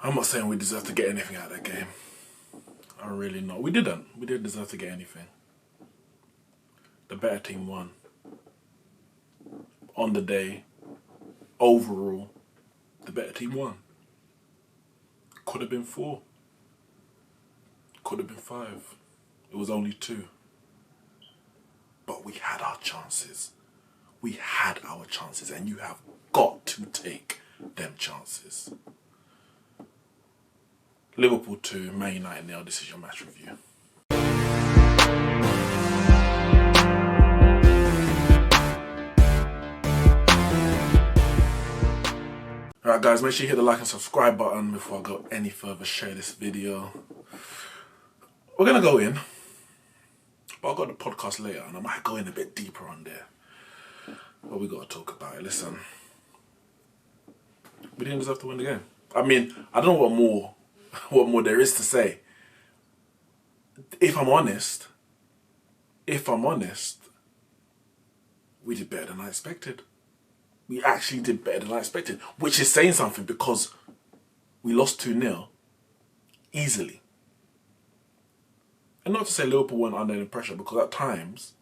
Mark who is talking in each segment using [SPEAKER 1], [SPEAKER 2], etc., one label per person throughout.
[SPEAKER 1] I'm not saying we deserve to get anything out of that game. I'm really not. We didn't. We didn't deserve to get anything. The better team won. On the day, overall, the better team won. Could have been 4. Could have been 5. It was only 2. But we had our chances. We had our chances, and you have got to take them chances. Liverpool 2, Man United 0. This is your match review. Alright guys, make sure you hit the like and subscribe button before I go any further. Share this video. We're going to go in, but I've got the podcast later and I might go in a bit deeper on there. But we got to talk about it. Listen, we didn't deserve to win the game. I mean, I don't know what more there is to say. If I'm honest, we did better than I expected. We actually did better than I expected, which is saying something because we lost 2-0 easily. And not to say Liverpool weren't under any pressure, because at times,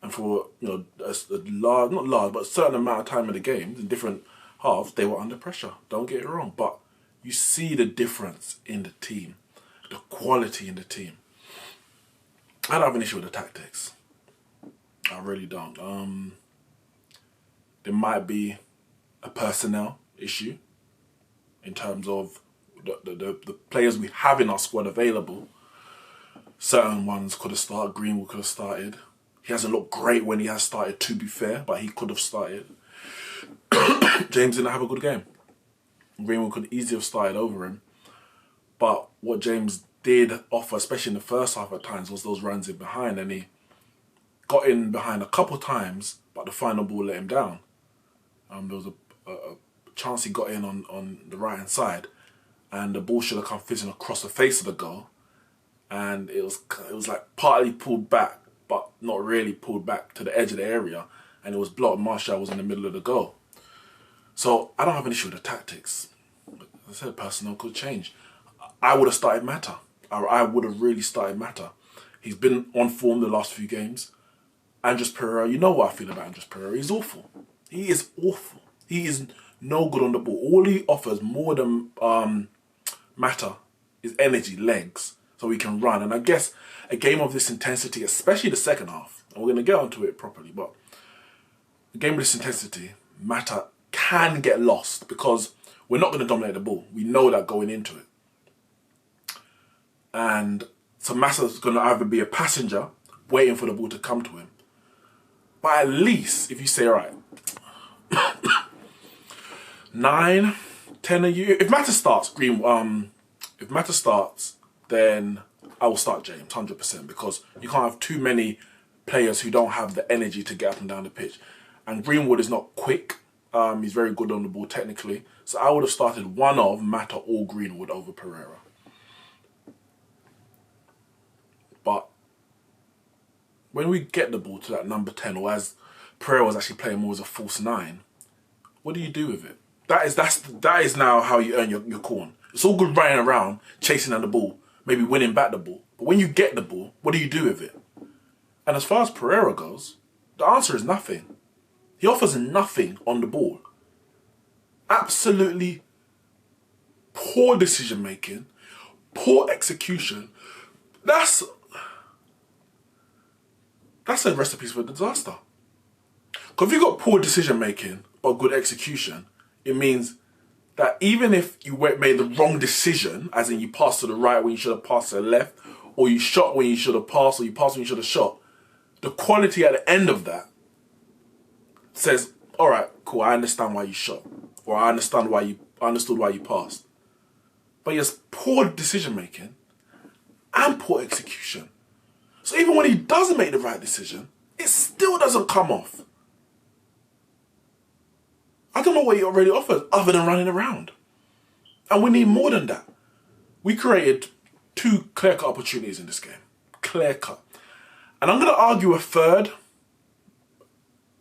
[SPEAKER 1] and for a large, not large, but a certain amount of time in the game, in different halves, they were under pressure. Don't get it wrong, but you see the difference in the team, the quality in the team. I don't have an issue with the tactics. I really don't. There might be a personnel issue in terms of the players we have in our squad available. Certain ones could have started. Greenwood could have started. He hasn't looked great when he has started, to be fair, but he could have started. James didn't have a good game. Greenwood could easily have started over him. But what James did offer, especially in the first half at times, was those runs in behind. And he got in behind a couple times, but the final ball let him down. There was a chance he got in on the right-hand side, and the ball should have come fizzing across the face of the goal. And it was like partly pulled back, but not really pulled back to the edge of the area. And it was blocked. Martial was in the middle of the goal. So I don't have an issue with the tactics. As I said, personnel could change. I would have started Mata. I would have really started Mata. He's been on form the last few games. Andres Pereira, you know what I feel about Andres Pereira. He's awful. He is awful. He is no good on the ball. All he offers more than Mata is energy, legs, so he can run. And I guess a game of this intensity, especially the second half, and we're going to get onto it properly, but a game of this intensity, Mata can get lost because we're not going to dominate the ball. We know that going into it. And so Mata's going to either be a passenger waiting for the ball to come to him. But at least if you say, all right, 9, 10 of you. If Mata starts, if Mata starts, then I will start James 100% because you can't have too many players who don't have the energy to get up and down the pitch. And Greenwood is not quick. He's very good on the ball technically. So I would have started one of Mata or Greenwood over Pereira. But when we get the ball to that number 10, or as Pereira was actually playing more as a false 9, what do you do with it? That is now how you earn your corn. It's all good running around, chasing down the ball, maybe winning back the ball. But when you get the ball, what do you do with it? And as far as Pereira goes, the answer is nothing. He offers nothing on the ball. Absolutely poor decision making, poor execution. That's a recipe for disaster. Because if you've got poor decision making but good execution, it means that even if you made the wrong decision, as in you passed to the right when you should have passed to the left, or you shot when you should have passed, or you passed when you should have shot, the quality at the end of that says, all right, cool, I understand why you shot, or I understood why you passed. But he has poor decision making and poor execution. So even when he does make the right decision, it still doesn't come off. I don't know what he already offers other than running around. And we need more than that. We created 2 clear-cut opportunities in this game. Clear-cut. And I'm going to argue a third.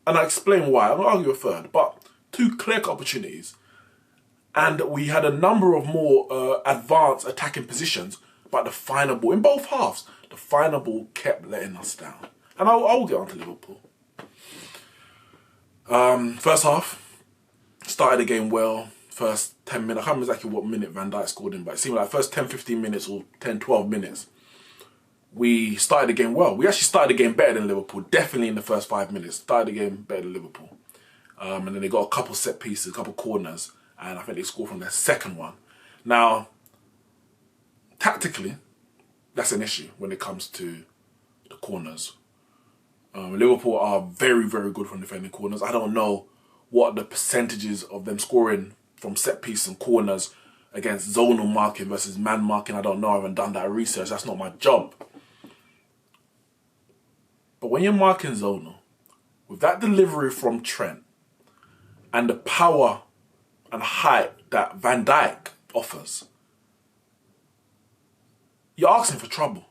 [SPEAKER 1] And I'll explain why. I'm going to argue a third. But 2 clear-cut opportunities. And we had a number of more advanced attacking positions, but the final ball, in both halves, the final ball kept letting us down. And I'll get on to Liverpool. First half, started the game well. First 10 minutes, I can't remember exactly what minute Van Dijk scored in, but it seemed like first 10, 15 minutes or 10, 12 minutes, we started the game well. We actually started the game better than Liverpool, definitely in the first 5 minutes. Started the game better than Liverpool. And then they got a couple set pieces, a couple corners, and I think they scored from their second one. Now, tactically, that's an issue when it comes to the corners. Liverpool are very, very good from defending corners. I don't know what the percentages of them scoring from set pieces and corners against zonal marking versus man marking. I don't know. I haven't done that research. That's not my job. But when you're marking zonal, with that delivery from Trent and the power and height that Van Dijk offers, you're asking for trouble.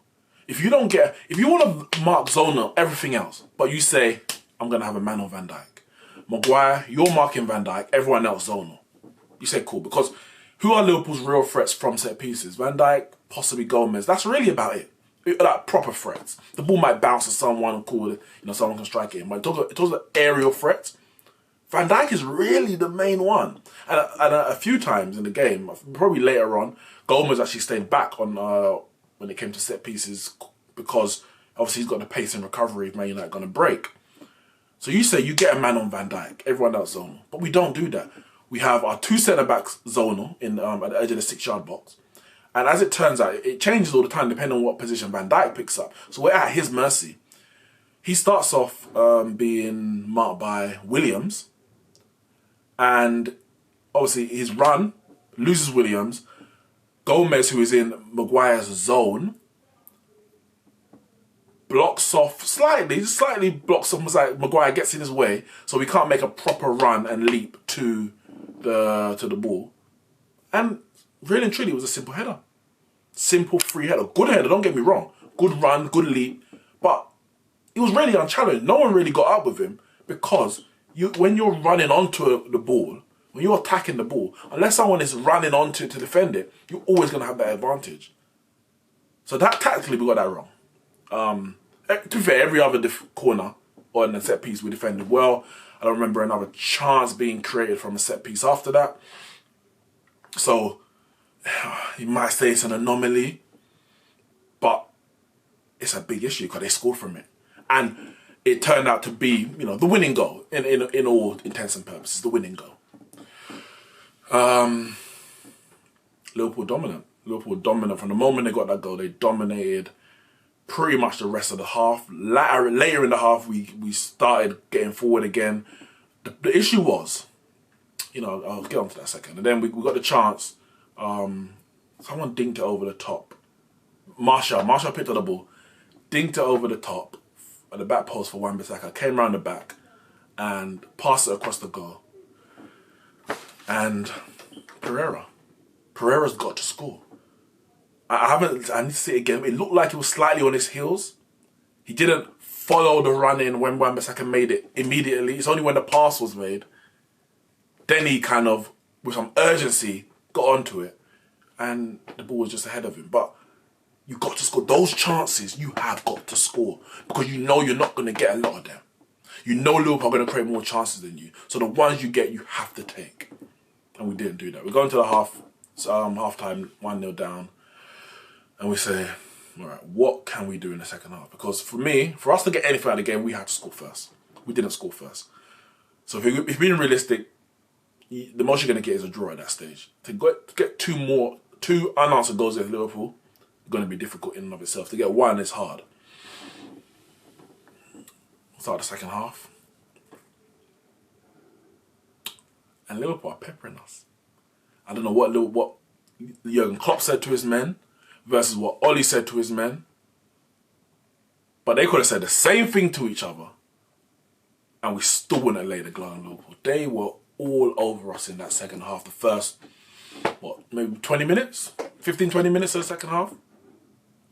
[SPEAKER 1] If you want to mark zonal everything else, but you say, I'm going to have a man on Van Dijk. Maguire, you're marking Van Dijk, everyone else zonal. You say cool, because who are Liverpool's real threats from set pieces? Van Dijk, possibly Gomez. That's really about it. Like proper threats. The ball might bounce to someone and cool, someone can strike it in. But it talks about aerial threats. Van Dijk is really the main one. And a few times in the game, probably later on, Gomez actually stayed back on when it came to set pieces because obviously he's got the pace and recovery if Man United going to break. So you say you get a man on Van Dijk, everyone else zonal. But we don't do that. We have our two centre-backs zonal at the edge of the 6-yard box. And as it turns out, it changes all the time depending on what position Van Dijk picks up. So we're at his mercy. He starts off being marked by Williams. And obviously his run loses Williams. Gomez, who is in Maguire's zone, blocks off slightly blocks off. Like Maguire gets in his way, so we can't make a proper run and leap to the ball. And really and truly, it was a simple header. Simple free header. Good header, don't get me wrong. Good run, good leap. But it was really unchallenged. No one really got up with him because when you're running onto the ball, when you're attacking the ball, unless someone is running onto it to defend it, you're always going to have that advantage. So that tactically, we got that wrong. To be fair, every other corner or in a set piece we defended well. I don't remember another chance being created from a set piece after that. So you might say it's an anomaly, but it's a big issue because they scored from it. And it turned out to be, the winning goal in all intents and purposes, the winning goal. Liverpool dominant. Liverpool dominant. From the moment they got that goal, they dominated pretty much the rest of the half. Later in the half, we started getting forward again. The issue was, I'll get on to that in a second. And then we got the chance. Someone dinked it over the top. Marshall picked up the ball, dinked it over the top at the back post for Wan-Bissaka. Came round the back and passed it across the goal. And Pereira's got to score. I need to see it again. It looked like he was slightly on his heels. He didn't follow the run in when Wan-Bissaka made it immediately. It's only when the pass was made. Then he kind of, with some urgency, got onto it. And the ball was just ahead of him. But you got to score. Those chances, you have got to score. Because you know you're not going to get a lot of them. You know Liverpool are going to create more chances than you. So the ones you get, you have to take. And we didn't do that. We go into the half-time, 1-0 down. And we say, all right, what can we do in the second half? Because for us to get anything out of the game, we had to score first. We didn't score first. So if you're being realistic, the most you're going to get is a draw at that stage. To get two unanswered goals against Liverpool, is going to be difficult in and of itself. To get one is hard. Start the second half. And Liverpool are peppering us. I don't know what Jurgen Klopp said to his men versus what Ollie said to his men. But they could have said the same thing to each other. And we still wouldn't have laid the glove on Liverpool. They were all over us in that second half. The first, maybe 20 minutes? 15, 20 minutes of the second half?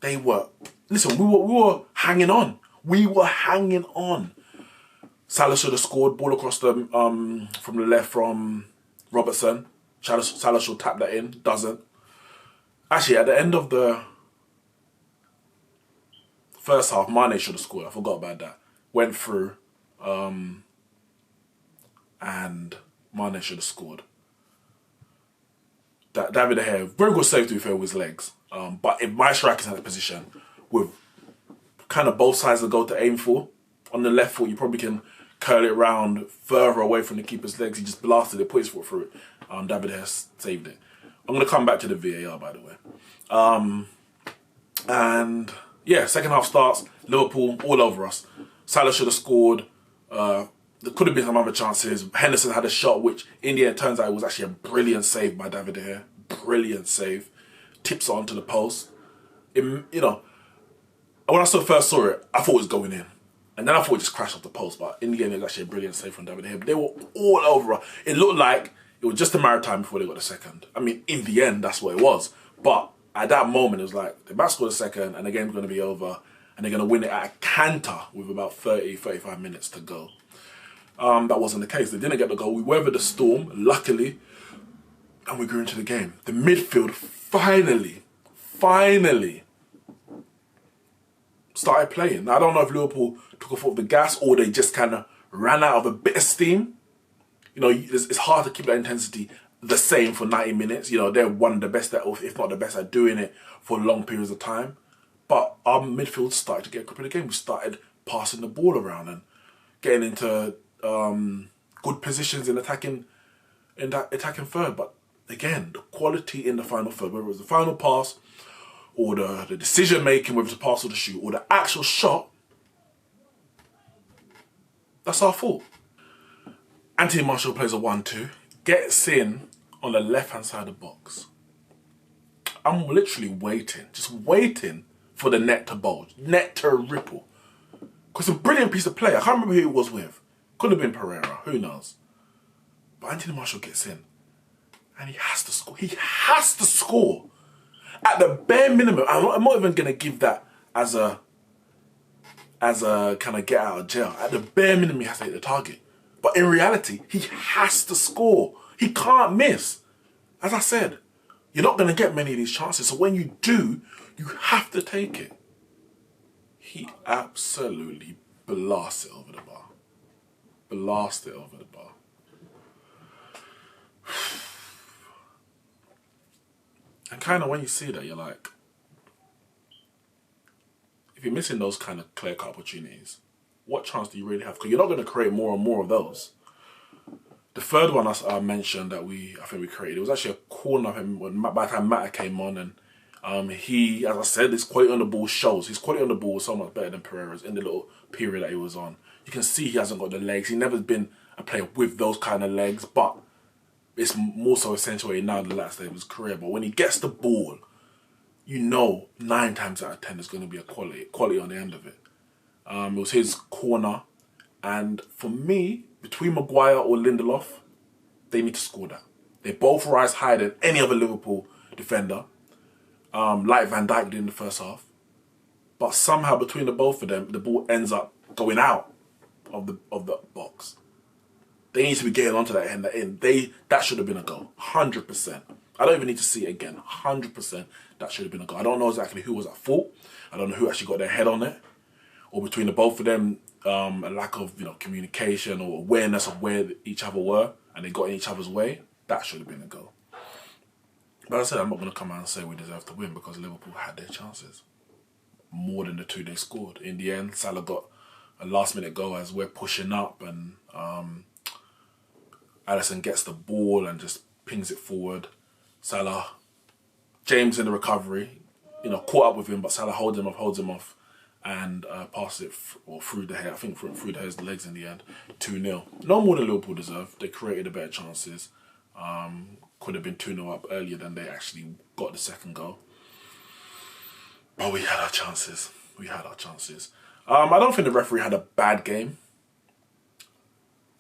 [SPEAKER 1] They were, listen, we were hanging on. We were hanging on. Salah should have scored. Ball across from the left from Robertson. Salah should tap that in, doesn't. Actually, at the end of the first half, Mane should have scored. I forgot about that. Went through, and Mane should have scored. David De Gea, very good save to be fair with his legs. But if my striker's in that position, with kind of both sides of the goal to aim for, on the left foot you probably can curl it round further away from the keeper's legs. He just blasted it, put his foot through it. David De Gea saved it. I'm going to come back to the VAR, by the way. And yeah, second half starts, Liverpool all over us. Salah should have scored. There could have been some other chances. Henderson had a shot, which in the end turns out it was actually a brilliant save by David De Gea. Brilliant save. Tips it onto the post. When I first saw it, I thought it was going in. And then I thought it just crashed off the post. But in the end, it was actually a brilliant save from David De Gea. But they were all over us. It looked like it was just a matter of time before they got the second. I mean, in the end, that's what it was. But at that moment, it was like, they might score the second, and the game's going to be over. And they're going to win it at a canter with about 30, 35 minutes to go. That wasn't the case. They didn't get the goal. We weathered the storm, luckily, and we grew into the game. The midfield finally started playing. Now, I don't know if Liverpool took a foot off the gas or they just kind of ran out of a bit of steam. It's hard to keep that intensity the same for 90 minutes. They're one of the best at, if not the best at doing it for long periods of time. But our midfield started to get a grip of the game. We started passing the ball around and getting into good positions in attacking third. But again, the quality in the final third, whether it was the final pass or the decision making, whether it's a pass or the shoot or the actual shot, that's our fault. Anthony Martial plays a 1-2, gets in on the left hand side of the box. I'm literally just waiting for the net to bulge, net to ripple. Because it's a brilliant piece of play. I can't remember who it was with. Could have been Pereira, who knows. But Anthony Martial gets in. And he has to score. He has to score. At the bare minimum, I'm not even going to give that as a kind of get out of jail. At the bare minimum, he has to hit the target. But in reality, he has to score. He can't miss. As I said, you're not going to get many of these chances. So when you do, you have to take it. He absolutely blasts it over the bar. Blast it over the bar. And kind of when you see that, you're like, if you're missing those kind of clear-cut opportunities, what chance do you really have? Because you're not going to create more and more of those. The third one I mentioned that I think we created, it was actually a corner by the time Mata came on, and he, as I said, his quality on the ball shows. His quality on the ball was so much better than Pereira's in the little period that he was on. You can see he hasn't got the legs. He's never been a player with those kind of legs, but it's more so accentuated now in the last stage of his career. But when he gets the ball, 9 times out of 10 there's going to be a quality on the end of it. It was his corner, and for me, between Maguire or Lindelof, they need to score that. They both rise higher than any other Liverpool defender, like Van Dijk did in the first half. But somehow between the both of them, the ball ends up going out of the box. They need to be getting onto that end. That should have been a goal, 100%. I don't even need to see it again. 100%, that should have been a goal. I don't know exactly who was at fault. I don't know who actually got their head on it, or between the both of them, a lack of communication or awareness of where each other were, and they got in each other's way. That should have been a goal. But as I said, I'm not going to come out and say we deserve to win because Liverpool had their chances, more than the 2 they scored. In the end, Salah got a last-minute goal as we're pushing up, and Alisson gets the ball and just pings it forward. Salah, James in the recovery, caught up with him, but Salah holds him off, and passes it through the hair. I think through the hair's legs in the end. 2-0. No more than Liverpool deserved. They created the better chances. Could have been 2-0 up earlier than they actually got the second goal. But we had our chances. I don't think the referee had a bad game.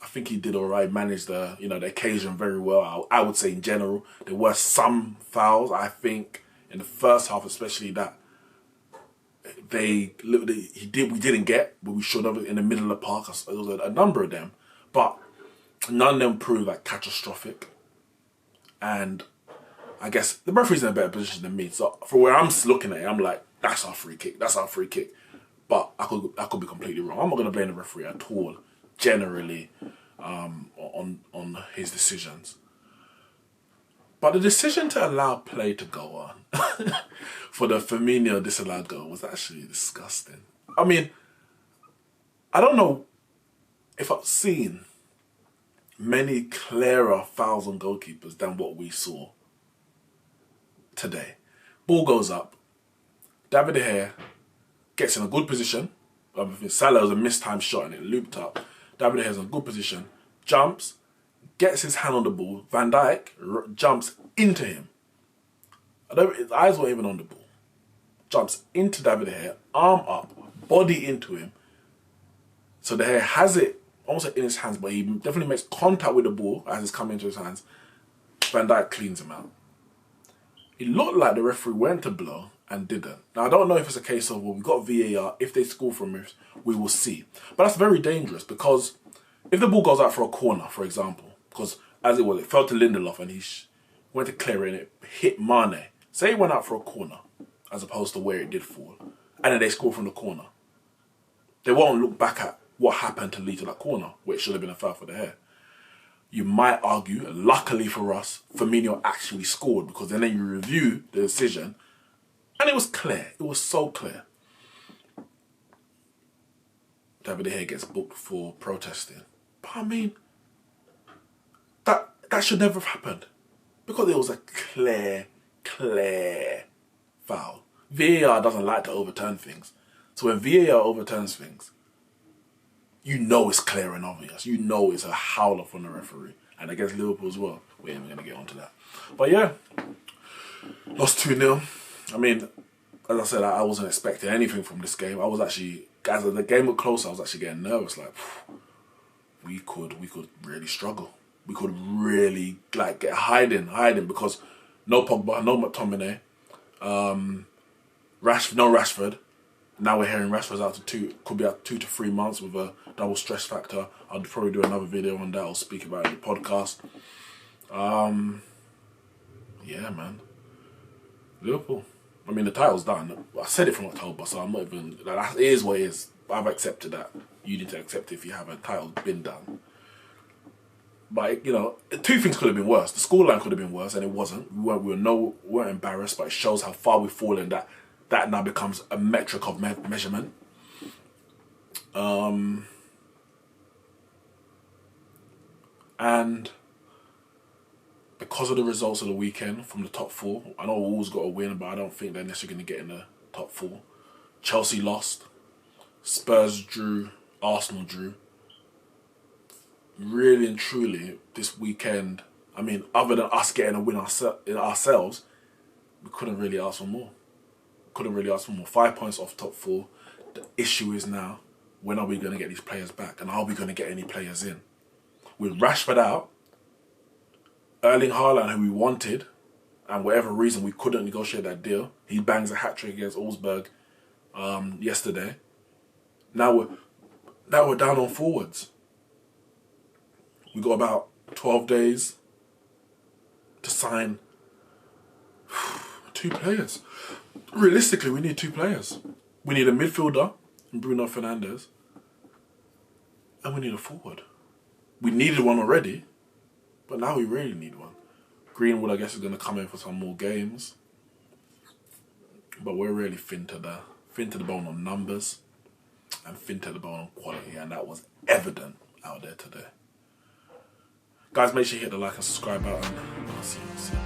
[SPEAKER 1] I think he did all right, managed the occasion very well. I would say in general, there were some fouls, I think, in the first half especially, that we didn't get, but we should have in the middle of the park. There was a number of them, but none of them proved like catastrophic. And I guess the referee's in a better position than me. So for where I'm looking at it, I'm like, that's our free kick. That's our free kick. But I could be completely wrong. I'm not going to blame the referee at all, generally, on his decisions. But the decision to allow play to go on for the Firmino disallowed goal was actually disgusting. I mean, I don't know if I've seen many clearer fouls on goalkeepers than what we saw today. Ball goes up. David De Gea gets in a good position. Salah was a mistimed shot and it looped up. David De Gea's in a good position. Jumps. Gets his hand on the ball. Van Dijk jumps into him. His eyes weren't even on the ball. Jumps into David De Gea. Arm up. Body into him. So De Gea has it almost in his hands, but he definitely makes contact with the ball as it's coming into his hands. Van Dijk cleans him out. It looked like the referee went to blow and didn't. Now, I don't know if it's a case of, well, we've got VAR. If they score from it, we will see. But that's very dangerous because if the ball goes out for a corner, for example, because as it was, it fell to Lindelof and he went to clear it and it hit Mane. Say it went out for a corner as opposed to where it did fall. And then they score from the corner. They won't look back at what happened to lead to that corner, where it should have been a foul for De Gea. You might argue, luckily for us, Firmino actually scored because then you review the decision and it was clear. It was so clear. David De Gea gets booked for protesting. But I mean, that should never have happened because it was a clear foul. VAR doesn't like to overturn things. So when VAR overturns things, you know it's clear and obvious. You know it's a howler from the referee. And against Liverpool as well. We ain't even going to get onto that. But yeah, lost 2-0. I mean, as I said, I wasn't expecting anything from this game. I was actually, as the game got closer, I was actually getting nervous. Like, we could really struggle. We could really, like, get hiding because no Pogba, no McTominay, no Rashford. Now we're hearing Rashford's out to could be out 2 to 3 months with a double stress factor. I'll probably do another video on that. I'll speak about it in the podcast. Yeah, man. Liverpool. I mean, the title's done. I said it from October, so I'm not even... Like, it is what it is. I've accepted that. You need to accept it if you haven't. The title's been done. But, you know, 2 things could have been worse. The scoreline could have been worse, and it wasn't. We weren't embarrassed, but it shows how far we've fallen that now becomes a metric of measurement. And because of the results of the weekend from the top 4, I know Wolves got a win, but I don't think they're necessarily going to get in the top 4. Chelsea lost. Spurs drew. Arsenal drew. Really and truly, this weekend, I mean, other than us getting a win ourselves, we couldn't really ask for more. 5 points off top 4. The issue is now, when are we going to get these players back? And are we going to get any players in? With Rashford out, Erling Haaland, who we wanted, and whatever reason we couldn't negotiate that deal, he bangs a hat-trick against Augsburg yesterday. Now we're down on forwards. We got about 12 days to sign 2 players. Realistically, we need 2 players. We need a midfielder, Bruno Fernandes, and we need a forward. We needed one already, but now we really need one. Greenwood, I guess, is going to come in for some more games, but we're really thin to the bone on numbers and thin to the bone on quality, and that was evident out there today. Guys, make sure you hit the like and subscribe button. I'll see you soon.